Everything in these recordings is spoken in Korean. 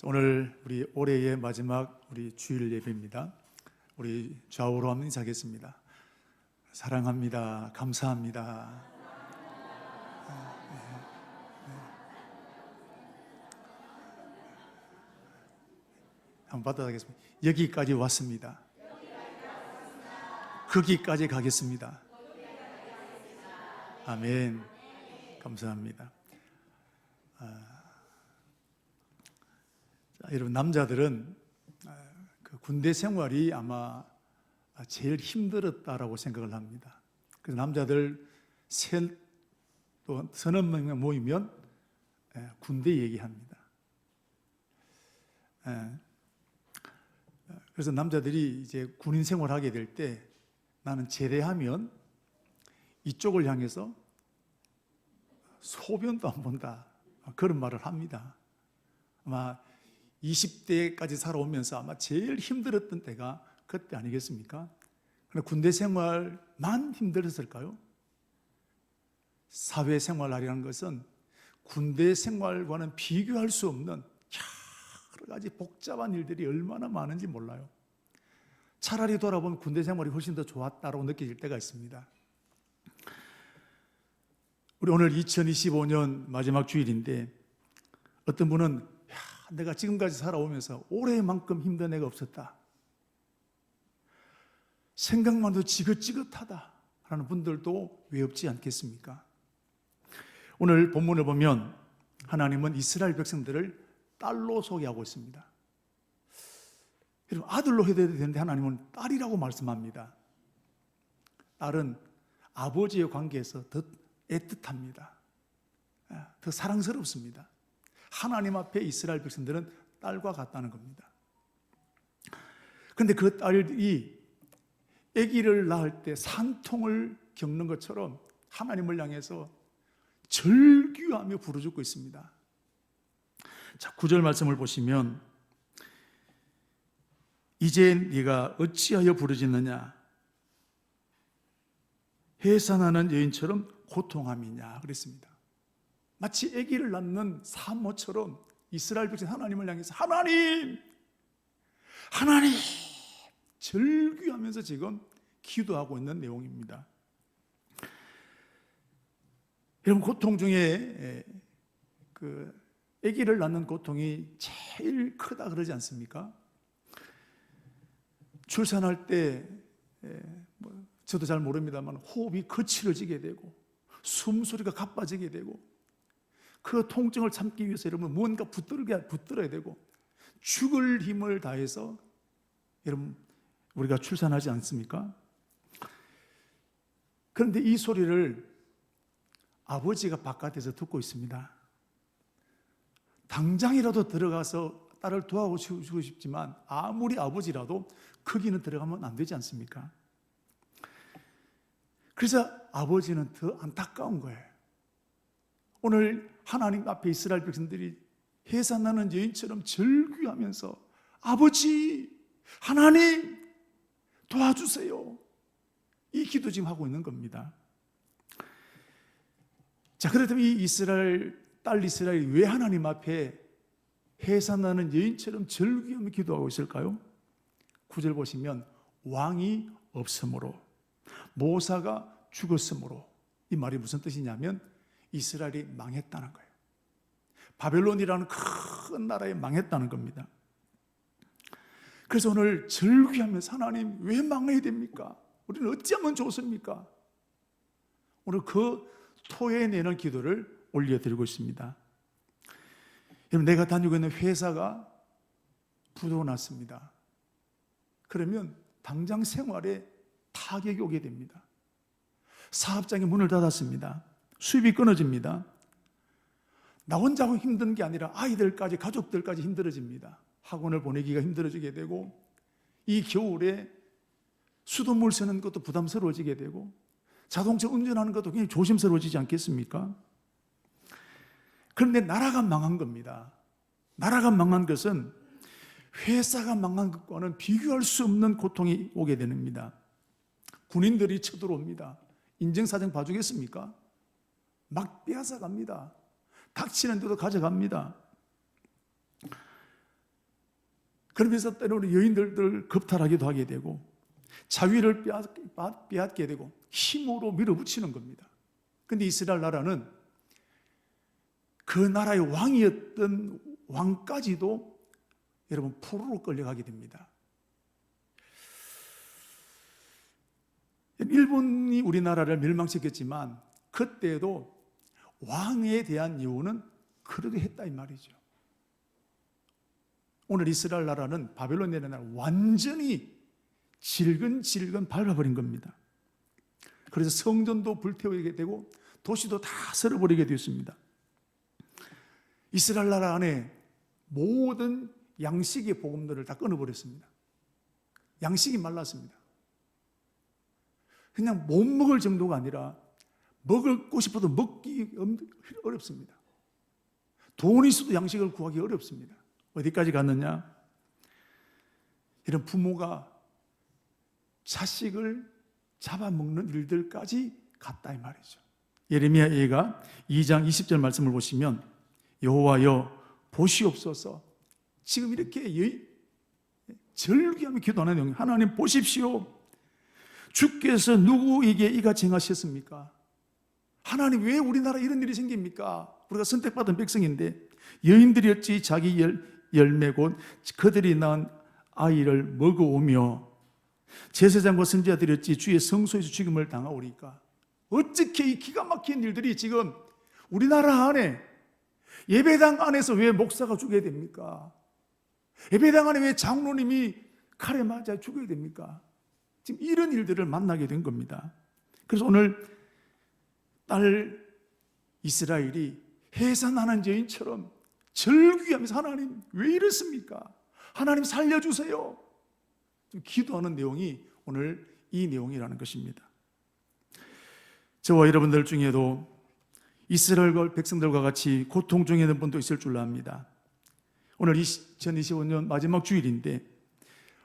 오늘 우리 올해의 마지막 우리 주일 예배입니다. 우리 좌우로 한번 인사하겠습니다. 사랑합니다. 감사합니다. 한번 받아가겠습니다. 여기까지 왔습니다. 거기까지 가겠습니다. 아멘. 감사합니다. 여러분, 남자들은 그 군대 생활이 아마 제일 힘들었다라고 생각을 합니다. 그래서 남자들 또 서너 명 모이면 군대 얘기합니다. 그래서 남자들이 이제 군인 생활하게 될 때 나는 제대하면 이쪽을 향해서 소변도 안 본다, 그런 말을 합니다. 아마 20대까지 살아오면서 아마 제일 힘들었던 때가 그때 아니겠습니까? 그런데 군대 생활만 힘들었을까요? 사회생활이라는 것은 군대 생활과는 비교할 수 없는 여러 가지 복잡한 일들이 얼마나 많은지 몰라요. 차라리 돌아보면 군대 생활이 훨씬 더 좋았다고 느껴질 때가 있습니다. 우리 오늘 2025년 마지막 주일인데 어떤 분은 내가 지금까지 살아오면서 올해만큼 힘든 애가 없었다, 생각만 해도 지긋지긋하다 하는 분들도 왜 없지 않겠습니까? 오늘 본문을 보면 하나님은 이스라엘 백성들을 딸로 소개하고 있습니다. 여러분, 아들로 해야 되는데 하나님은 딸이라고 말씀합니다. 딸은 아버지의 관계에서 더 애틋합니다. 더 사랑스럽습니다. 하나님 앞에 이스라엘 백성들은 딸과 같다는 겁니다. 그런데 그 딸이 아기를 낳을 때 산통을 겪는 것처럼 하나님을 향해서 절규하며 부르짖고 있습니다. 자, 9절 말씀을 보시면 이제 네가 어찌하여 부르짖느냐, 해산하는 여인처럼 고통함이냐 그랬습니다. 마치 아기를 낳는 산모처럼 이스라엘 백성 하나님을 향해서 하나님 절규하면서 지금 기도하고 있는 내용입니다. 여러분, 고통 중에 그 아기를 낳는 고통이 제일 크다 그러지 않습니까? 출산할 때 저도 잘 모릅니다만 호흡이 거칠어지게 되고 숨소리가 가빠지게 되고 그 통증을 참기 위해서 여러분 뭔가 붙들어야 되고 죽을 힘을 다해서 여러분 우리가 출산하지 않습니까? 그런데 이 소리를 아버지가 바깥에서 듣고 있습니다. 당장이라도 들어가서 딸을 도와주고 싶지만 아무리 아버지라도 거기는 들어가면 안 되지 않습니까? 그래서 아버지는 더 안타까운 거예요. 오늘 하나님 앞에 이스라엘 백성들이 해산하는 여인처럼 절규하면서 아버지, 하나님 도와주세요, 이 기도 지금 하고 있는 겁니다. 자, 그렇다면 이 딸 이스라엘이 왜 하나님 앞에 해산하는 여인처럼 절규하며 기도하고 있을까요? 9절 보시면 왕이 없으므로, 모사가 죽었으므로. 이 말이 무슨 뜻이냐면 이스라엘이 망했다는 거예요. 바벨론이라는 큰 나라에 망했다는 겁니다. 그래서 오늘 절규하면서 하나님 왜 망해야 됩니까? 우리는 어찌하면 좋습니까? 오늘 그 토해내는 기도를 올려드리고 있습니다. 여러분, 내가 다니고 있는 회사가 부도가 났습니다. 그러면 당장 생활에 타격이 오게 됩니다. 사업장이 문을 닫았습니다. 수입이 끊어집니다. 나 혼자 힘든 게 아니라 아이들까지, 가족들까지 힘들어집니다. 학원을 보내기가 힘들어지게 되고 이 겨울에 수돗물 쓰는 것도 부담스러워지게 되고 자동차 운전하는 것도 굉장히 조심스러워지지 않겠습니까? 그런데 나라가 망한 겁니다. 나라가 망한 것은 회사가 망한 것과는 비교할 수 없는 고통이 오게 됩니다. 군인들이 쳐들어옵니다. 인증사정 봐주겠습니까? 막 빼앗아 갑니다. 닥치는 데도 가져갑니다. 그러면서 때로는 여인들을 겁탈하기도 하게 되고 자위를 빼앗게 되고 힘으로 밀어붙이는 겁니다. 그런데 이스라엘 나라는 그 나라의 왕이었던 왕까지도 여러분 포로로 끌려가게 됩니다. 일본이 우리나라를 멸망시켰지만 그때도 왕에 대한 여우는 그러게 했다 이 말이죠. 오늘 이스라엘 나라는 바벨론이라는 나라 완전히 질근질근 밟아버린 겁니다. 그래서 성전도 불태우게 되고 도시도 다 쓸어버리게 되었습니다. 이스라엘 나라 안에 모든 양식의 복음들을 다 끊어버렸습니다. 양식이 말랐습니다. 그냥 못 먹을 정도가 아니라 먹고 싶어도 먹기 어렵습니다. 돈이 있어도 양식을 구하기 어렵습니다. 어디까지 갔느냐? 이런 부모가 자식을 잡아먹는 일들까지 갔다 이 말이죠. 예레미야 예가 2장 20절 말씀을 보시면 여호와여 보시옵소서. 지금 이렇게 절규하며 기도하는 내용, 하나님 보십시오. 주께서 누구에게 이같이 행하셨습니까? 하나님 왜 우리나라 이런 일이 생깁니까? 우리가 선택받은 백성인데 여인들이 어찌 자기 열매 곧 그들이 낳은 아이를 먹어오며 제사장과 선지자들이 어찌 주의 성소에서 죽임을 당하오리까? 어떻게 이 기가 막힌 일들이 지금 우리나라 안에 예배당 안에서 왜 목사가 죽어야 됩니까? 예배당 안에 왜 장로님이 칼에 맞아 죽어야 됩니까? 지금 이런 일들을 만나게 된 겁니다. 그래서 오늘 딸 이스라엘이 해산하는 여인처럼 절규하면서 하나님 왜 이렇습니까? 하나님 살려주세요. 기도하는 내용이 오늘 이 내용이라는 것입니다. 저와 여러분들 중에도 이스라엘 백성들과 같이 고통 중에 있는 분도 있을 줄 압니다. 오늘 2025년 마지막 주일인데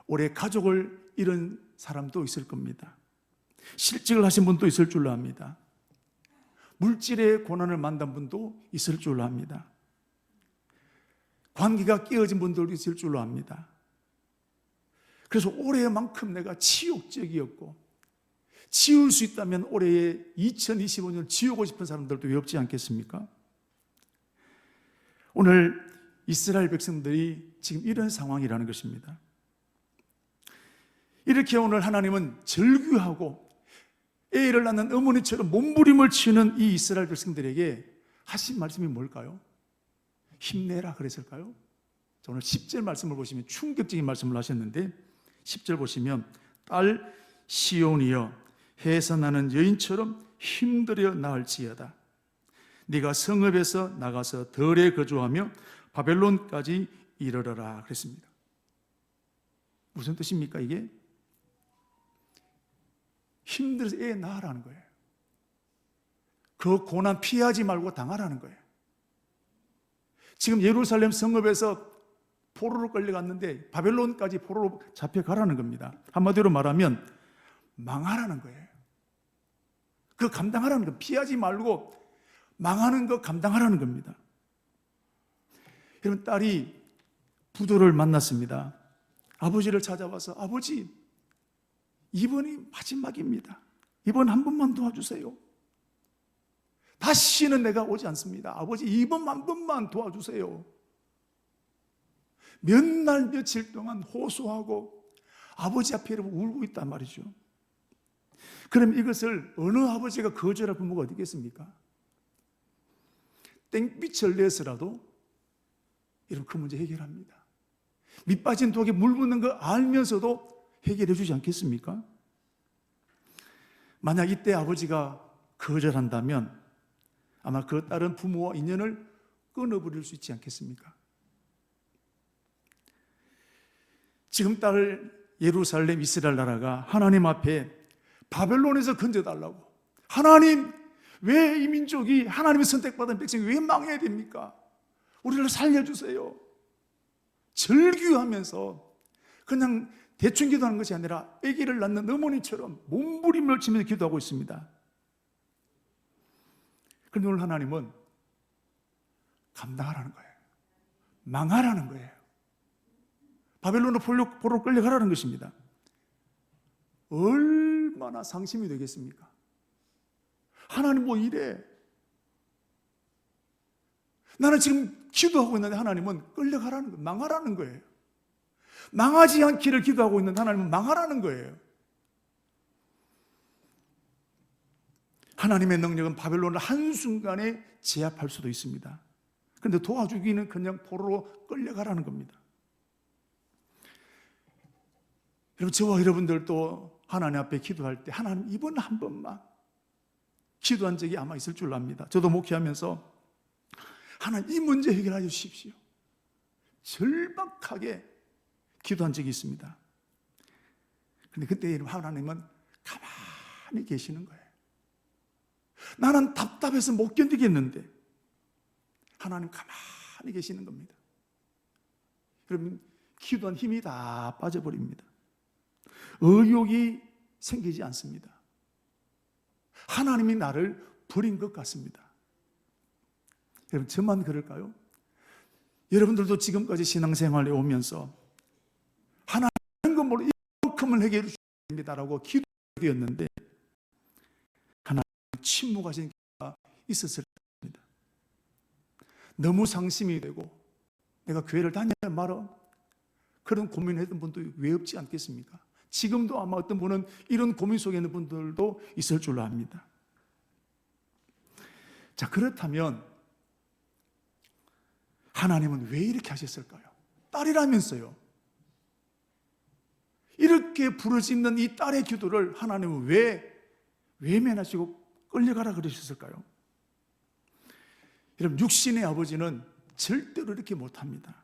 올해 가족을 잃은 사람도 있을 겁니다. 실직을 하신 분도 있을 줄로 압니다. 물질의 고난을 만난 분도 있을 줄로 압니다. 관계가 깨어진 분들도 있을 줄로 압니다. 그래서 올해만큼 내가 치욕적이었고 지울 수 있다면 올해의 2025년을 지우고 싶은 사람들도 왜 없지 않겠습니까? 오늘 이스라엘 백성들이 지금 이런 상황이라는 것입니다. 이렇게 오늘 하나님은 절규하고 애를 낳는 어머니처럼 몸부림을 치는 이 이스라엘 백성들에게 하신 말씀이 뭘까요? 힘내라 그랬을까요? 오늘 10절 말씀을 보시면 충격적인 말씀을 하셨는데 10절 보시면 딸 시온이여 해산하는 여인처럼 힘들여 나을지어다. 네가 성읍에서 나가서 덜에 거주하며 바벨론까지 이르러라 그랬습니다. 무슨 뜻입니까 이게? 힘들어서 애 낳으라는 거예요. 그 고난 피하지 말고 당하라는 거예요. 지금 예루살렘 성읍에서 포로로 끌려갔는데 바벨론까지 포로로 잡혀가라는 겁니다. 한마디로 말하면 망하라는 거예요. 그 감당하라는 거, 피하지 말고 망하는 거 감당하라는 겁니다. 여러분, 딸이 부도를 만났습니다. 아버지를 찾아와서 아버지, 이번이 마지막입니다. 이번 한 번만 도와주세요. 다시는 내가 오지 않습니다. 아버지, 이번 한 번만 도와주세요. 몇 날 며칠 동안 호소하고 아버지 앞에 울고 있단 말이죠. 그럼 이것을 어느 아버지가 거절할 부모가 어디 있겠습니까? 땡빛을 내서라도 여러분 그 문제 해결합니다. 밑 빠진 독에 물 붓는 거 알면서도 해결해 주지 않겠습니까? 만약 이때 아버지가 거절한다면 아마 그 딸은 부모와 인연을 끊어버릴 수 있지 않겠습니까? 지금 딸 예루살렘 이스라엘 나라가 하나님 앞에 바벨론에서 건져달라고, 하나님 왜 이 민족이 하나님의 선택받은 백성이 왜 망해야 됩니까? 우리를 살려주세요. 절규하면서 그냥 대충 기도하는 것이 아니라 아기를 낳는 어머니처럼 몸부림을 치면서 기도하고 있습니다. 그런데 오늘 하나님은 감당하라는 거예요. 망하라는 거예요. 바벨론으로 포로 끌려가라는 것입니다. 얼마나 상심이 되겠습니까? 하나님 뭐 이래? 나는 지금 기도하고 있는데 하나님은 끌려가라는 거예요. 망하라는 거예요. 망하지 않기를 기도하고 있는데 하나님은 망하라는 거예요. 하나님의 능력은 바벨론을 한순간에 제압할 수도 있습니다. 그런데 도와주기는 그냥 포로로 끌려가라는 겁니다. 여러분, 저와 여러분들도 하나님 앞에 기도할 때 하나님 이번 한 번만 기도한 적이 아마 있을 줄 압니다. 저도 목회하면서 하나님 이 문제 해결해 주십시오. 절박하게 기도한 적이 있습니다. 그런데 그때 하나님은 가만히 계시는 거예요. 나는 답답해서 못 견디겠는데 하나님 가만히 계시는 겁니다. 여러분, 기도한 힘이 다 빠져버립니다. 의욕이 생기지 않습니다. 하나님이 나를 버린 것 같습니다. 여러분, 저만 그럴까요? 여러분들도 지금까지 신앙생활에 오면서 하나님 건 모르 이만큼을 해결해 주십니다라고 기도했는데 하나님 침묵하신 기도가 있었을 겁니다. 너무 상심이 되고 내가 교회를 다녀야 말아 그런 고민했던 분도 왜 없지 않겠습니까? 지금도 아마 어떤 분은 이런 고민 속에 있는 분들도 있을 줄로 압니다. 자, 그렇다면 하나님은 왜 이렇게 하셨을까요? 딸이라면서요. 이렇게 부르짖는 이 딸의 기도를 하나님은 왜 외면하시고 끌려가라 그러셨을까요? 여러분, 육신의 아버지는 절대로 이렇게 못합니다.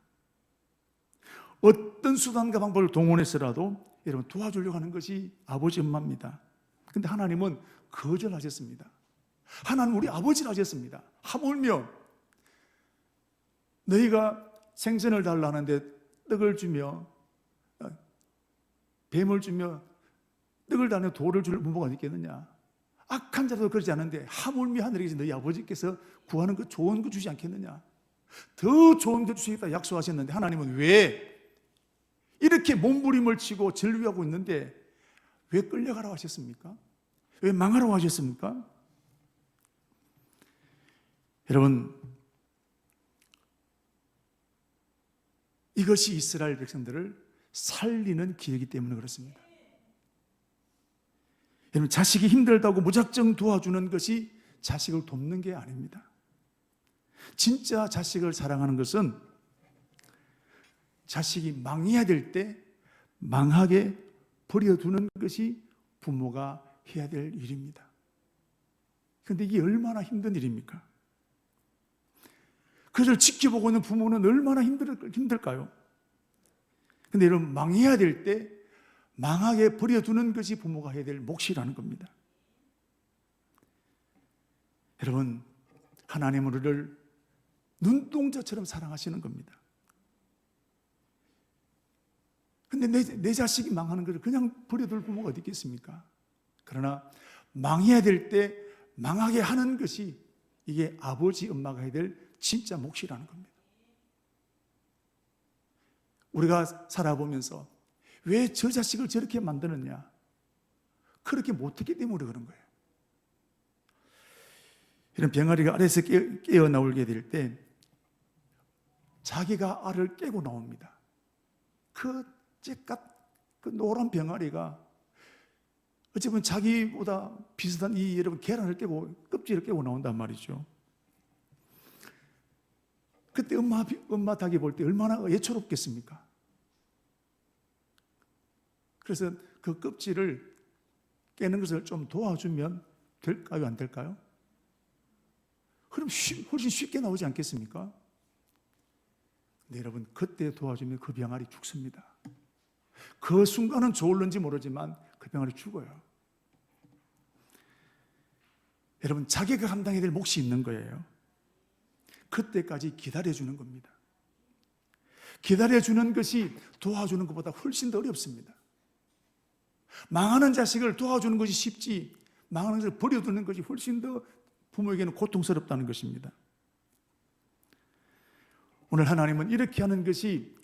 어떤 수단과 방법을 동원해서라도 여러분 도와주려고 하는 것이 아버지 엄마입니다. 그런데 하나님은 거절하셨습니다. 하나님 우리 아버지라 하셨습니다. 하물며 너희가 생선을 달라 하는데 떡을 주며 뱀을 주며 떡을 달며 돌을 줄 부모가 있겠느냐? 악한 자도 그러지 않은데 하물며 하늘에 계신 너희 아버지께서 구하는 그 좋은 거 주지 않겠느냐? 더 좋은 거 주시겠다 약속하셨는데 하나님은 왜 이렇게 몸부림을 치고 전류하고 있는데 왜 끌려가라고 하셨습니까? 왜 망하라고 하셨습니까? 여러분, 이것이 이스라엘 백성들을 살리는 길이기 때문에 그렇습니다. 여러분, 자식이 힘들다고 무작정 도와주는 것이 자식을 돕는 게 아닙니다. 진짜 자식을 사랑하는 것은 자식이 망해야 될 때 망하게 버려두는 것이 부모가 해야 될 일입니다. 그런데 이게 얼마나 힘든 일입니까? 그를 지켜보고 있는 부모는 얼마나 힘들까요? 그런데 여러분, 망해야 될 때 망하게 버려두는 것이 부모가 해야 될 몫이라는 겁니다. 여러분, 하나님은 우리를 눈동자처럼 사랑하시는 겁니다. 근데 내 자식이 망하는 것을 그냥 버려둘 부모가 어디 있겠습니까? 그러나 망해야 될 때 망하게 하는 것이 이게 아버지, 엄마가 해야 될 진짜 몫이라는 겁니다. 우리가 살아보면서 왜 저 자식을 저렇게 만드느냐? 그렇게 못했기 때문에 그런 거예요. 이런 병아리가 알에서 깨어 나오게 될 때 자기가 알을 깨고 나옵니다. 그 노란 병아리가 어찌 보면 자기보다 비슷한 이 여러분 계란을 깨고 껍질을 깨고 나온단 말이죠. 그때 엄마 닭이 볼 때 얼마나 애처롭겠습니까? 그래서 그 껍질을 깨는 것을 좀 도와주면 될까요? 안 될까요? 그럼 훨씬 쉽게 나오지 않겠습니까? 네, 여러분, 그때 도와주면 그 병아리 죽습니다. 그 순간은 좋을는지 모르지만 그 병아리 죽어요. 여러분, 자기가 감당해야 될 몫이 있는 거예요. 그때까지 기다려주는 겁니다. 기다려주는 것이 도와주는 것보다 훨씬 더 어렵습니다. 망하는 자식을 도와주는 것이 쉽지 망하는 것을 버려두는 것이 훨씬 더 부모에게는 고통스럽다는 것입니다. 오늘 하나님은 이렇게 하는 것이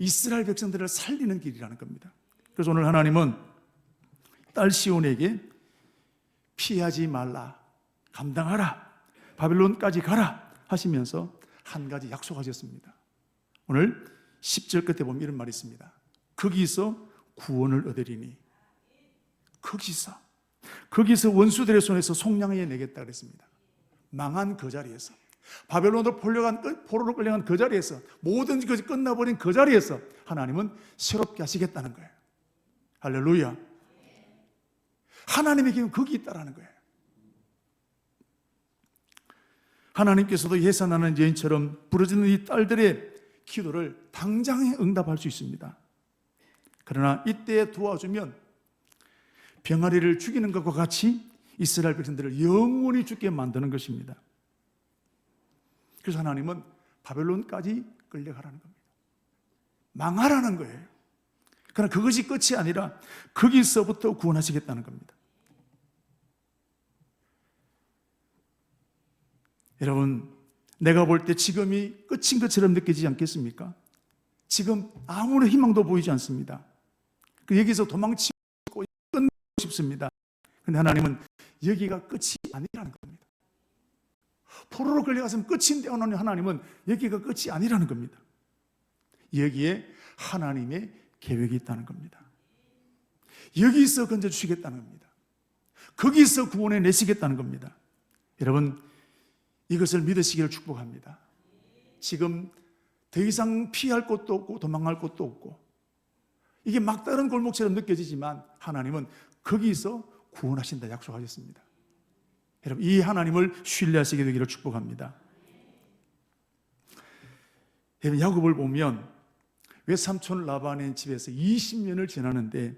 이스라엘 백성들을 살리는 길이라는 겁니다. 그래서 오늘 하나님은 딸 시온에게 피하지 말라, 감당하라, 바벨론까지 가라 하시면서 한 가지 약속하셨습니다. 오늘 10절 끝에 보면 이런 말이 있습니다. 거기서 구원을 얻으리니, 거기서 원수들의 손에서 속량해 내겠다 그랬습니다. 망한 그 자리에서, 바벨론으로 포로로 끌려간 그 자리에서, 모든 것이 끝나버린 그 자리에서 하나님은 새롭게 하시겠다는 거예요. 할렐루야. 하나님의 기회는 거기 있다라는 거예요. 하나님께서도 예산하는 여인처럼 부르짖는 이 딸들의 기도를 당장에 응답할 수 있습니다. 그러나 이때 도와주면 병아리를 죽이는 것과 같이 이스라엘 백성들을 영원히 죽게 만드는 것입니다. 그래서 하나님은 바벨론까지 끌려가라는 겁니다. 망하라는 거예요. 그러나 그것이 끝이 아니라 거기서부터 구원하시겠다는 겁니다. 여러분, 내가 볼 때 지금이 끝인 것처럼 느껴지지 않겠습니까? 지금 아무런 희망도 보이지 않습니다. 여기서 도망치고 끝내고 싶습니다. 그런데 하나님은 여기가 끝이 아니라는 겁니다. 포로로 끌려갔으면 끝인데 하나님은 여기가 끝이 아니라는 겁니다. 여기에 하나님의 계획이 있다는 겁니다. 여기서 건져주시겠다는 겁니다. 거기서 구원해 내시겠다는 겁니다. 여러분, 이것을 믿으시기를 축복합니다. 지금 더 이상 피할 곳도 없고 도망갈 곳도 없고 이게 막다른 골목처럼 느껴지지만 하나님은 거기서 구원하신다 약속하셨습니다. 여러분, 이 하나님을 신뢰하시게 되기를 축복합니다. 여러분, 야곱을 보면 외삼촌 라반의 집에서 20년을 지나는데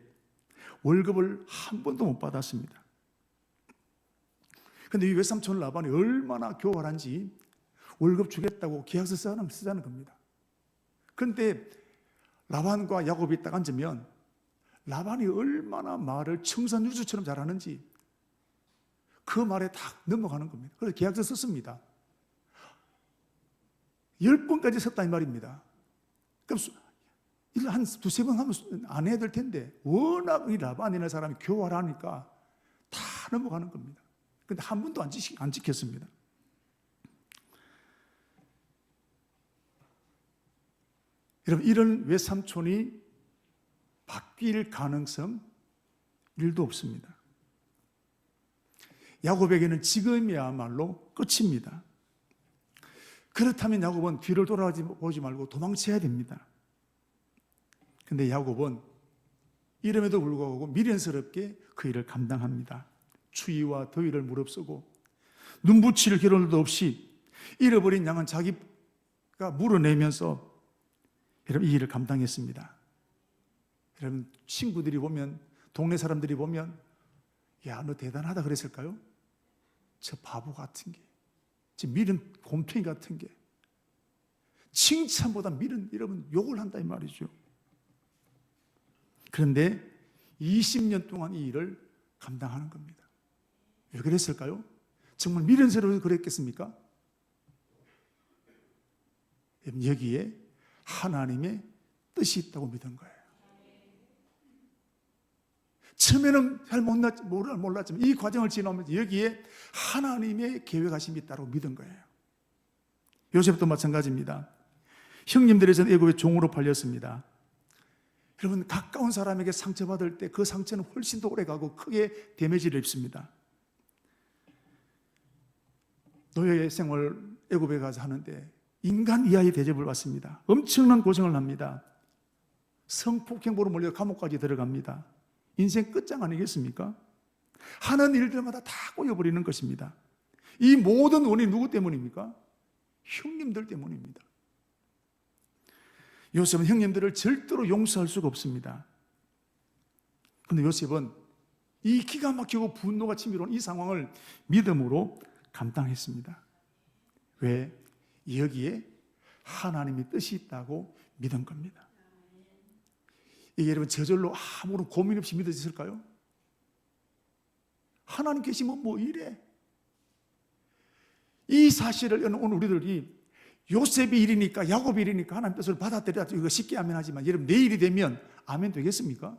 월급을 한 번도 못 받았습니다. 그런데 이 외삼촌 라반이 얼마나 교활한지 월급 주겠다고 계약서 쓰자는 겁니다. 그런데 라반과 야곱이 딱 앉으면 라반이 얼마나 말을 청산유수처럼 잘하는지 그 말에 딱 넘어가는 겁니다. 그래서 계약서 썼습니다. 10번까지 썼다 이 말입니다. 그럼 일 한 두세 번 하면 안 해야 될 텐데 워낙 이 라반이라는 사람이 교활하니까 다 넘어가는 겁니다. 그런데 한 번도 안 지켰습니다. 여러분, 이런 외삼촌이 바뀔 가능성 1도 없습니다. 야곱에게는 지금이야말로 끝입니다. 그렇다면 야곱은 뒤를 돌아보지 말고 도망쳐야 됩니다. 그런데 야곱은 이름에도 불구하고 미련스럽게 그 일을 감당합니다. 추위와 더위를 무릅쓰고 눈붙일 겨를도 없이 잃어버린 양은 자기가 물어내면서 여러분 이 일을 감당했습니다. 여러분, 친구들이 보면, 동네 사람들이 보면 야, 너 대단하다 그랬을까요? 저 바보 같은 게, 저 미련 곰탱이 같은 게, 칭찬보다 미련, 여러분 욕을 한다 이 말이죠. 그런데 20년 동안 이 일을 감당하는 겁니다. 왜 그랬을까요? 정말 미련스러워서 그랬겠습니까? 여기에 하나님의 뜻이 있다고 믿은 거예요. 처음에는 잘 몰랐지만 이 과정을 지나면서 여기에 하나님의 계획하심이 있다고 믿은 거예요. 요셉도 마찬가지입니다. 형님들의 전 애굽의 종으로 팔렸습니다. 여러분, 가까운 사람에게 상처받을 때 그 상처는 훨씬 더 오래가고 크게 데미지를 입습니다. 노예 생활 애굽에 가서 하는데 인간 이하의 대접을 받습니다. 엄청난 고생을 합니다. 성폭행으로 몰려 감옥까지 들어갑니다. 인생 끝장 아니겠습니까? 하는 일들마다 다 꼬여버리는 것입니다. 이 모든 원인이 누구 때문입니까? 형님들 때문입니다. 요셉은 형님들을 절대로 용서할 수가 없습니다. 그런데 요셉은 이 기가 막히고 분노가 치밀어온 이 상황을 믿음으로 감당했습니다. 왜? 여기에 하나님의 뜻이 있다고 믿은 겁니다. 이게 여러분 저절로 아무런 고민 없이 믿어졌을까요? 하나님 계시면 뭐 이래? 이 사실을 오늘 우리들이 요셉의 일이니까, 야곱의 일이니까 하나님 뜻을 받아들여야 이거 쉽게 아멘하지만 여러분 내 일이 되면 아멘 되겠습니까?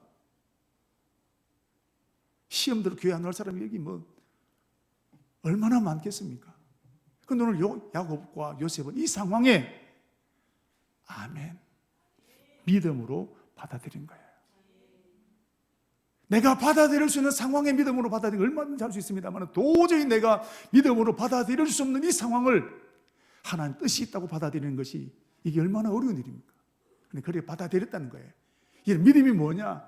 시험 들어 교회 안 올 사람이 여기 뭐 얼마나 많겠습니까? 근데 오늘 야곱과 요셉은 이 상황에 아멘 믿음으로 받아들인 거예요. 내가 받아들일 수 있는 상황의 믿음으로 받아들이는 얼마든지 할 수 있습니다만 도저히 내가 믿음으로 받아들일 수 없는 이 상황을 하나님 뜻이 있다고 받아들이는 것이 이게 얼마나 어려운 일입니까? 근데 그래 받아들였다는 거예요. 이 믿음이 뭐냐?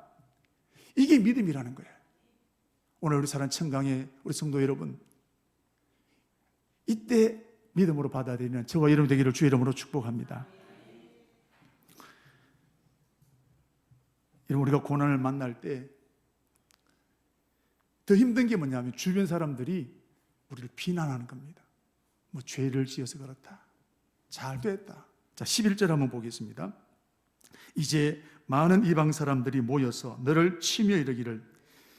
이게 믿음이라는 거예요. 오늘 우리 사랑 청강의 우리 성도 여러분, 이때 믿음으로 받아들이는 저와 여러분 되기를 주의 이름으로 축복합니다. 우리가 고난을 만날 때 더 힘든 게 뭐냐면 주변 사람들이 우리를 비난하는 겁니다. 뭐 죄를 지어서 그렇다, 잘 됐다. 자, 11절 한번 보겠습니다. 이제 많은 이방 사람들이 모여서 너를 치며 이르기를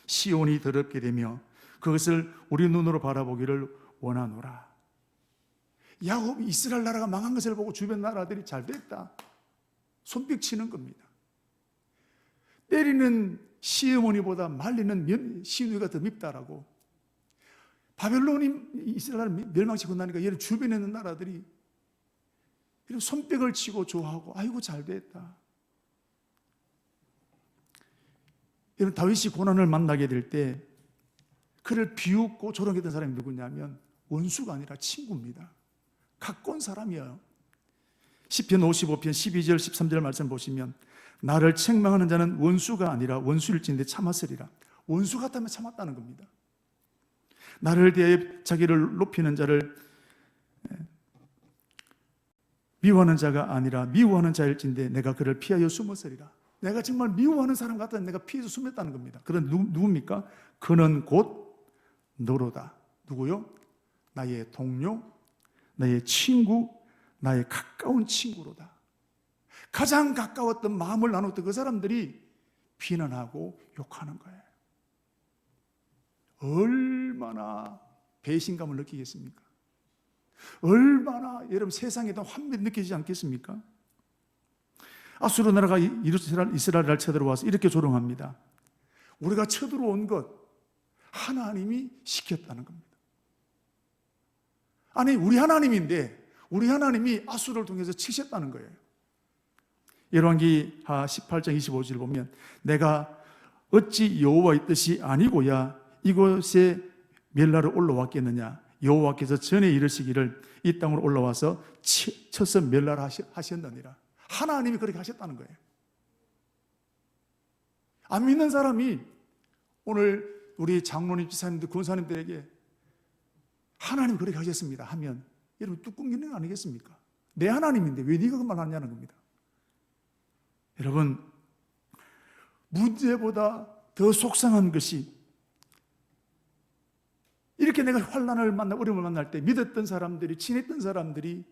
시온이 더럽게 되며 그것을 우리 눈으로 바라보기를 원하노라. 야곱이 이스라엘 나라가 망한 것을 보고 주변 나라들이 잘 됐다, 손뼉 치는 겁니다. 때리는 시어머니보다 말리는 시누이가 더 밉다라고. 바벨론이 이스라엘을 멸망시키고 나니까 얘를 주변에 있는 나라들이 이런 손뼉을 치고 좋아하고 아이고 잘 됐다. 여러분 다윗이 고난을 만나게 될 때 그를 비웃고 조롱했던 사람이 누구냐면 원수가 아니라 친구입니다. 가까운 사람이에요. 시편 55편 12절 13절 말씀 보시면 나를 책망하는 자는 원수가 아니라 원수일진데 참았으리라. 원수 같다면 참았다는 겁니다. 나를 대하여 자기를 높이는 자를 미워하는 자가 아니라 미워하는 자일진데 내가 그를 피하여 숨었으리라. 내가 정말 미워하는 사람 같다면 내가 피해서 숨었다는 겁니다. 그런 누굽니까? 그는 곧 너로다. 누구요? 나의 동료, 나의 친구, 나의 가까운 친구로다. 가장 가까웠던 마음을 나눴던 그 사람들이 비난하고 욕하는 거예요. 얼마나 배신감을 느끼겠습니까? 얼마나 여러분 세상에 대한 환멸이 느껴지지 않겠습니까? 아수르 나라가 이스라엘을 쳐들어와서 이렇게 조롱합니다. 우리가 쳐들어온 것 하나님이 시켰다는 겁니다. 아니 우리 하나님인데 우리 하나님이 아수르를 통해서 치셨다는 거예요. 열왕기하 18장 25절 보면 내가 어찌 여호와의 뜻이 아니고야 이곳에 멸나를 올라왔겠느냐. 여호와께서 전에 이르시기를 이 땅으로 올라와서 쳐서 멸날하셨느니라. 하나님이 그렇게 하셨다는 거예요. 안 믿는 사람이 오늘 우리 장로님, 지사님들, 권사님들에게 하나님 그렇게 하셨습니다 하면 여러분 뚜껑기는 아니겠습니까? 내 하나님인데 왜 네가 그 말 하냐는 겁니다. 여러분 문제보다 더 속상한 것이 이렇게 내가 환난을 만나 어려움을 만날 때 믿었던 사람들이 친했던 사람들이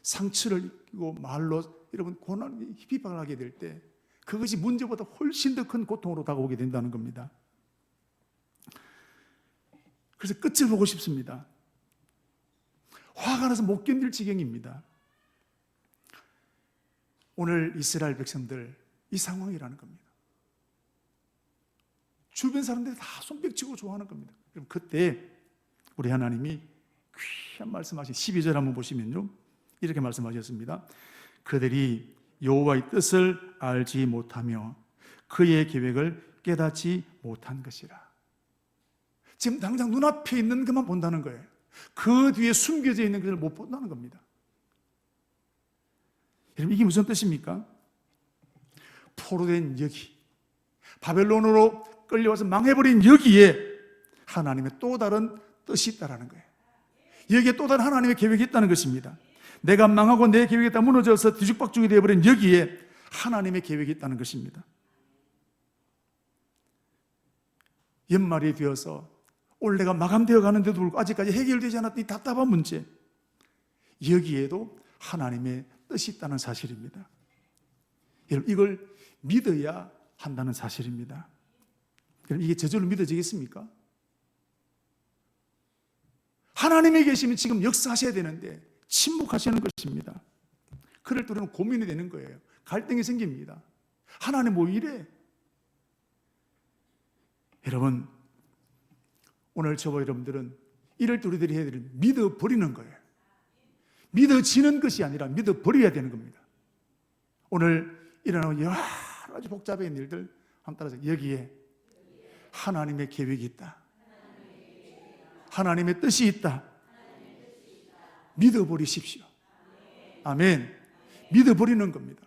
상처를 입고 말로 여러분 고난 비판을 하게 될 때 그것이 문제보다 훨씬 더 큰 고통으로 다가오게 된다는 겁니다. 그래서 끝을 보고 싶습니다. 화가 나서 못 견딜 지경입니다. 오늘 이스라엘 백성들 이 상황이라는 겁니다. 주변 사람들이 다 손뼉치고 좋아하는 겁니다. 그럼 그때 우리 하나님이 귀한 말씀하신 12절 한번 보시면요 이렇게 말씀하셨습니다. 그들이 여호와의 뜻을 알지 못하며 그의 계획을 깨닫지 못한 것이라. 지금 당장 눈앞에 있는 것만 본다는 거예요. 그 뒤에 숨겨져 있는 것을 못 본다는 겁니다. 여러분 이게 무슨 뜻입니까? 포로된 여기, 바벨론으로 끌려와서 망해버린 여기에 하나님의 또 다른 뜻이 있다는 거예요. 여기에 또 다른 하나님의 계획이 있다는 것입니다. 내가 망하고 내 계획이 다 무너져서 뒤죽박죽이 되어버린 여기에 하나님의 계획이 있다는 것입니다. 연말이 되어서 올해가 마감되어 가는데도 불구하고 아직까지 해결되지 않았던 이 답답한 문제, 여기에도 하나님의 뜻이 있다는 사실입니다. 여러분 이걸 믿어야 한다는 사실입니다. 그럼 이게 저절로 믿어지겠습니까? 하나님이 계시면 지금 역사하셔야 되는데 침묵하시는 것입니다. 그럴 때 우리는 고민이 되는 거예요. 갈등이 생깁니다. 하나님 뭐 이래? 여러분, 오늘 저와 여러분들은 이럴 때 우리들이 해야 될 믿어버리는 거예요. 믿어지는 것이 아니라 믿어버려야 되는 겁니다. 오늘 일어나는 여러 가지 복잡한 일들 한번 따라서 여기에 하나님의 계획이 있다. 하나님의 뜻이 있다. 믿어버리십시오. 아멘. 믿어버리는 겁니다.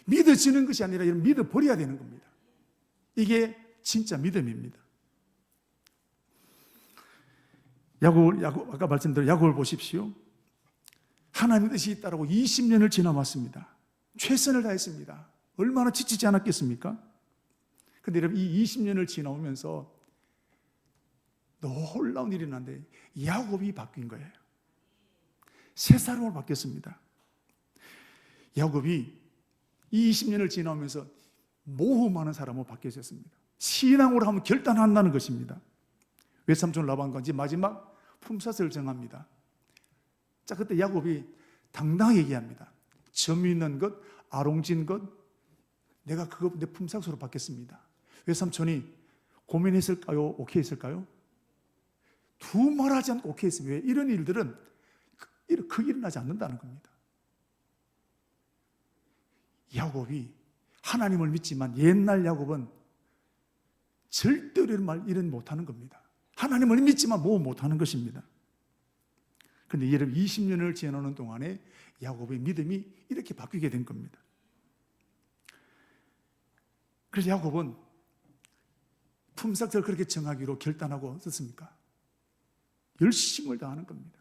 믿어지는 것이 아니라 믿어버려야 되는 겁니다. 이게 진짜 믿음입니다. 야곱, 아까 말씀드린 야곱을 보십시오. 하나님의 뜻이 있다라고 20년을 지나왔습니다. 최선을 다했습니다. 얼마나 지치지 않았겠습니까? 그런데 여러분, 이 20년을 지나오면서 놀라운 일이 났는데 야곱이 바뀐 거예요. 새 사람으로 바뀌었습니다. 야곱이 이 20년을 지나오면서 모험하는 사람으로 바뀌어졌습니다. 신앙으로 하면 결단한다는 것입니다. 외삼촌 라반과 이제 마지막 품삯을 정합니다. 자, 그때 야곱이 당당하게 얘기합니다. 점 있는 것, 아롱진 것, 내가 그거 내 품삯으로 받겠습니다. 외삼촌이 고민했을까요? 오케이 했을까요? 두말하지 않고 오케이 했습니다. 왜? 이런 일들은 일어나지 않는다는 겁니다. 야곱이 하나님을 믿지만 옛날 야곱은 절대로 이런 못하는 겁니다. 하나님을 믿지만 뭐 못하는 것입니다. 그런데 여러분 20년을 지나는 동안에 야곱의 믿음이 이렇게 바뀌게 된 겁니다. 그래서 야곱은 품삯을 그렇게 정하기로 결단하고 어떻습니까? 열심을 다하는 겁니다.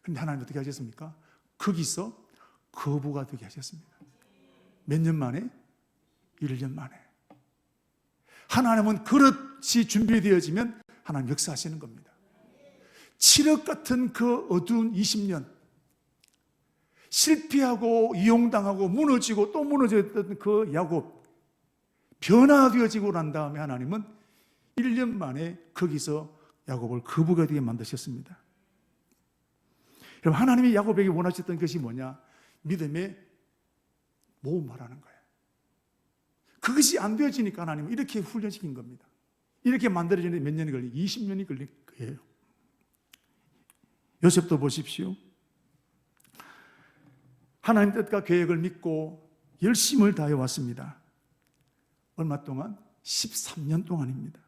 그런데 하나님 어떻게 하셨습니까? 거기서 거부가 되게 하셨습니다. 몇 년 만에? 1년 만에. 하나님은 그릇이 준비되어지면 하나님 역사하시는 겁니다. 칠흑 같은 그 어두운 20년, 실패하고 이용당하고 무너지고 또 무너졌던 그 야곱, 변화되어지고 난 다음에 하나님은 1년 만에 거기서 야곱을 거부가 되게 만드셨습니다. 여러분, 하나님이 야곱에게 원하셨던 것이 뭐냐? 믿음의 모험하라는 거예요. 그것이 안 되어지니까 하나님은 이렇게 훈련시킨 겁니다. 이렇게 만들어지는데 몇 년이 걸린? 20년이 걸린 거예요. 요셉도 보십시오. 하나님 뜻과 계획을 믿고 열심을 다해 왔습니다. 얼마 동안? 13년 동안입니다.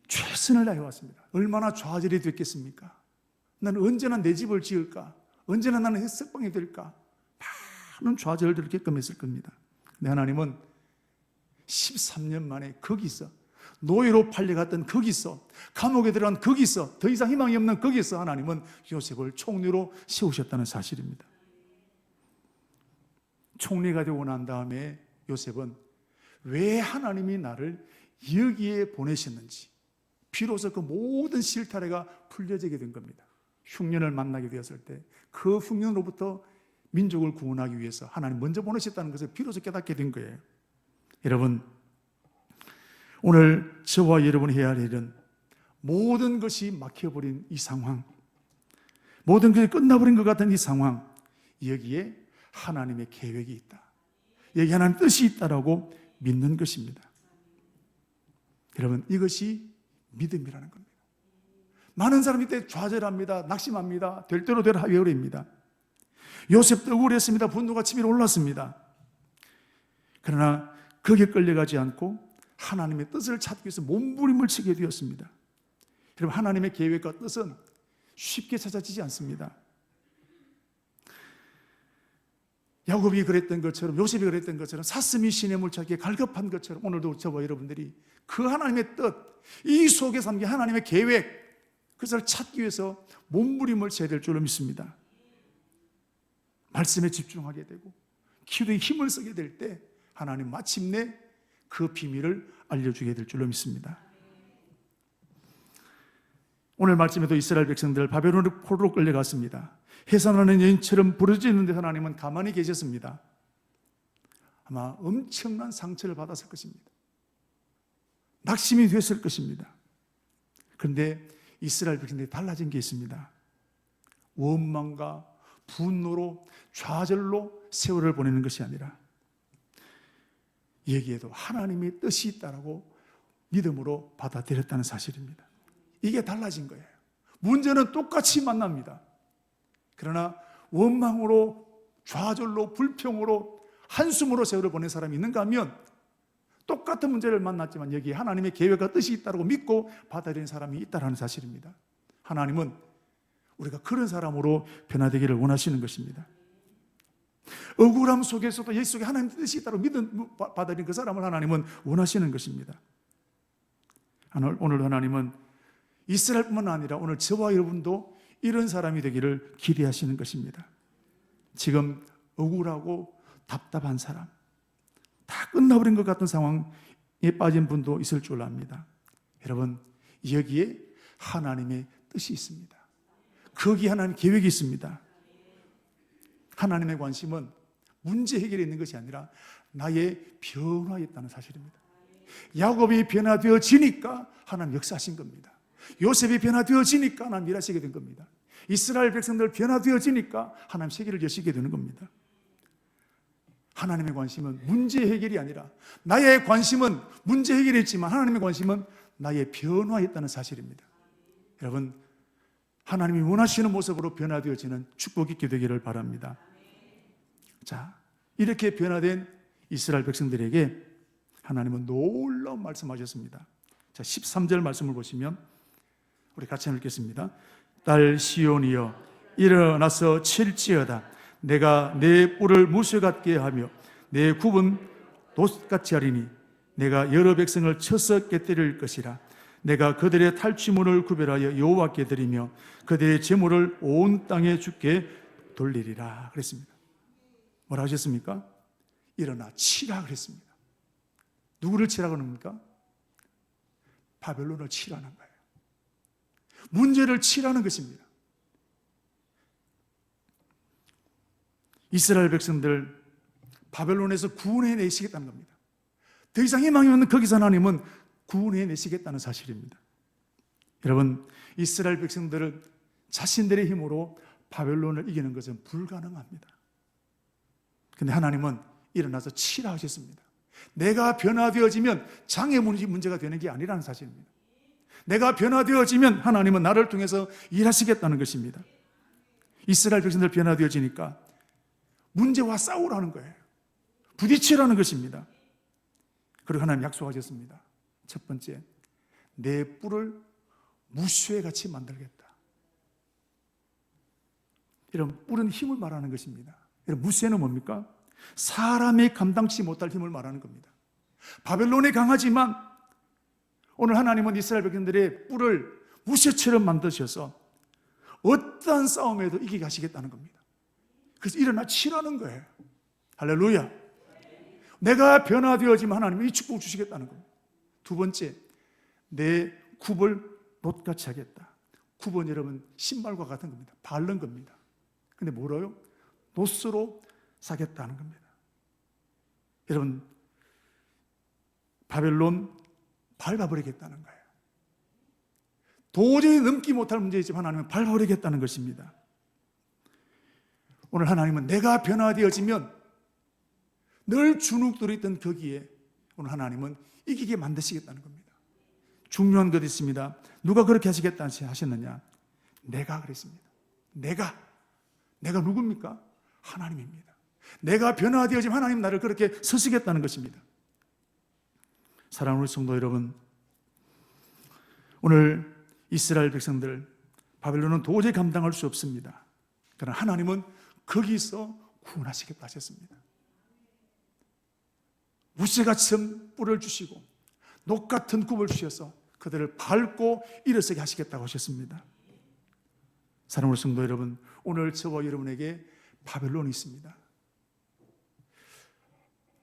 최선을 다해 왔습니다. 얼마나 좌절이 됐겠습니까? 나는 언제나 내 집을 지을까? 언제나 나는 햇석방이 될까? 많은 좌절들을 겪으했을 겁니다. 근데 하나님은 13년 만에 거기서, 노예로 팔려갔던 거기서, 감옥에 들어간 거기서, 더 이상 희망이 없는 거기서 하나님은 요셉을 총리로 세우셨다는 사실입니다. 총리가 되고 난 다음에 요셉은 왜 하나님이 나를 여기에 보내셨는지 비로소 그 모든 실타래가 풀려지게 된 겁니다. 흉년을 만나게 되었을 때 그 흉년으로부터 민족을 구원하기 위해서 하나님 먼저 보내셨다는 것을 비로소 깨닫게 된 거예요. 여러분, 오늘 저와 여러분이 해야 할 일은 모든 것이 막혀버린 이 상황, 모든 것이 끝나버린 것 같은 이 상황, 여기에 하나님의 계획이 있다, 여기 하나님의 뜻이 있다라고 믿는 것입니다. 여러분, 이것이 믿음이라는 겁니다. 많은 사람이 이때 좌절합니다. 낙심합니다. 될 대로 되라 하여버립니다. 요셉도 우울했습니다. 분노가 치밀어 올랐습니다. 그러나 거기에 끌려가지 않고 하나님의 뜻을 찾기 위해서 몸부림을 치게 되었습니다. 여러분, 하나님의 계획과 뜻은 쉽게 찾아지지 않습니다. 야곱이 그랬던 것처럼, 요셉이 그랬던 것처럼, 사슴이 시냇물 찾기에 갈급한 것처럼 오늘도 저와 여러분들이 그 하나님의 뜻, 이 속에 담긴 하나님의 계획, 그것을 찾기 위해서 몸부림을 쳐야 될 줄로 믿습니다. 말씀에 집중하게 되고 기도에 힘을 쓰게 될 때 하나님 마침내 그 비밀을 알려주게 될 줄로 믿습니다. 오늘 말씀에도 이스라엘 백성들 바벨론 포로로 끌려갔습니다. 해산하는 여인처럼 부러지는데 하나님은 가만히 계셨습니다. 아마 엄청난 상처를 받았을 것입니다. 낙심이 됐을 것입니다. 그런데 이스라엘 백성들이 달라진 게 있습니다. 원망과 분노로 좌절로 세월을 보내는 것이 아니라 여기에도 하나님의 뜻이 있다라고 믿음으로 받아들였다는 사실입니다. 이게 달라진 거예요. 문제는 똑같이 만납니다. 그러나 원망으로 좌절로 불평으로 한숨으로 세월을 보낸 사람이 있는가 하면 똑같은 문제를 만났지만 여기에 하나님의 계획과 뜻이 있다고 믿고 받아들이는 사람이 있다는 사실입니다. 하나님은 우리가 그런 사람으로 변화되기를 원하시는 것입니다. 억울함 속에서도 예수 속에 하나님의 뜻이 있다고 믿음 받아들이는 그 사람을 하나님은 원하시는 것입니다. 오늘 하나님은 이스라엘뿐만 아니라 오늘 저와 여러분도 이런 사람이 되기를 기대하시는 것입니다. 지금 억울하고 답답한 사람, 다 끝나버린 것 같은 상황에 빠진 분도 있을 줄 압니다. 여러분, 여기에 하나님의 뜻이 있습니다. 거기에 하나님의 계획이 있습니다. 하나님의 관심은 문제 해결에 있는 것이 아니라 나의 변화에 있다는 사실입니다. 야곱이 변화되어지니까 하나님 역사하신 겁니다. 요셉이 변화되어지니까 하나님 일하시게 된 겁니다. 이스라엘 백성들 변화되어지니까 하나님 세계를 여시게 되는 겁니다. 하나님의 관심은 문제 해결이 아니라, 나의 관심은 문제 해결이 있지만 하나님의 관심은 나의 변화에 있다는 사실입니다. 여러분, 하나님이 원하시는 모습으로 변화되어지는 축복 있게 되기를 바랍니다. 자, 이렇게 변화된 이스라엘 백성들에게 하나님은 놀라운 말씀하셨습니다. 자, 13절 말씀을 보시면 우리 같이 읽겠습니다. 딸 시온이여 일어나서 칠지어다. 내가 내 뿔을 무쇠 같게 하며 내 굽은 돛같이 하리니 내가 여러 백성을 쳐서 깨뜨릴 것이라. 내가 그들의 탈취물을 구별하여 여호와께 드리며 그들의 재물을 온 땅에 주께 돌리리라 그랬습니다. 뭐라 하셨습니까? 일어나 치라 그랬습니다. 누구를 치라고 합니까? 바벨론을 치라는 거예요. 문제를 치라는 것입니다. 이스라엘 백성들 바벨론에서 구원해내시겠다는 겁니다. 더 이상 희망이 없는 거기서 하나님은 구원해내시겠다는 사실입니다. 여러분, 이스라엘 백성들은 자신들의 힘으로 바벨론을 이기는 것은 불가능합니다. 그런데 하나님은 일어나서 치라 하셨습니다. 내가 변화되어지면 장애 문제가 되는 게 아니라는 사실입니다. 내가 변화되어지면 하나님은 나를 통해서 일하시겠다는 것입니다. 이스라엘 백성들 변화되어지니까 문제와 싸우라는 거예요. 부딪히라는 것입니다. 그리고 하나님 약속하셨습니다. 첫 번째, 내 뿔을 무쇠같이 만들겠다. 이런 뿔은 힘을 말하는 것입니다. 이런 무쇠는 뭡니까? 사람이 감당치 못할 힘을 말하는 겁니다. 바벨론이 강하지만 오늘 하나님은 이스라엘 백성들의 뿔을 무쇠처럼 만드셔서 어떠한 싸움에도 이기게 하시겠다는 겁니다. 그래서 일어나 치라는 거예요. 할렐루야. 내가 변화되어지면 하나님은 이 축복을 주시겠다는 겁니다. 두 번째, 내 굽을 놋같이 하겠다. 굽은 여러분 신발과 같은 겁니다. 바른 겁니다. 근데 뭐라요? 놋으로 사겠다는 겁니다. 여러분, 바벨론 밟아버리겠다는 거예요. 도저히 넘기 못할 문제이지만 하나님은 밟아버리겠다는 것입니다. 오늘 하나님은 내가 변화되어지면 늘 주눅들어 있던 거기에 오늘 하나님은 이기게 만드시겠다는 겁니다. 중요한 것이 있습니다. 누가 그렇게 하시겠다 하셨느냐? 내가 그랬습니다. 내가 누굽니까? 하나님입니다. 내가 변화되어지면 하나님 나를 그렇게 서시겠다는 것입니다. 사랑하는 성도 여러분, 오늘 이스라엘 백성들 바벨론은 도저히 감당할 수 없습니다. 그러나 하나님은 거기서 구원하시겠다 하셨습니다. 무쇠같은 뿔을 주시고 녹같은 굽을 주셔서 그들을 밟고 일어서게 하시겠다고 하셨습니다. 사랑하는 성도 여러분, 오늘 저와 여러분에게 바벨론이 있습니다.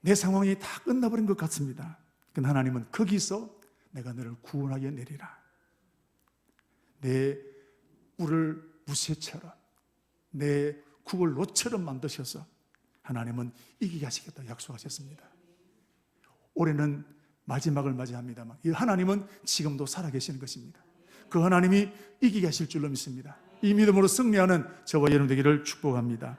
내 상황이 다 끝나버린 것 같습니다. 그런데 하나님은 거기서 내가 너를 구원하여 내리라. 내 뿔을 무쇠처럼 내 굽을 놋처럼 만드셔서 하나님은 이기게 하시겠다고 약속하셨습니다. 올해는 마지막을 맞이합니다만 이 하나님은 지금도 살아계시는 것입니다. 그 하나님이 이기게 하실 줄로 믿습니다. 이 믿음으로 승리하는 저와 여러분 되기를 축복합니다.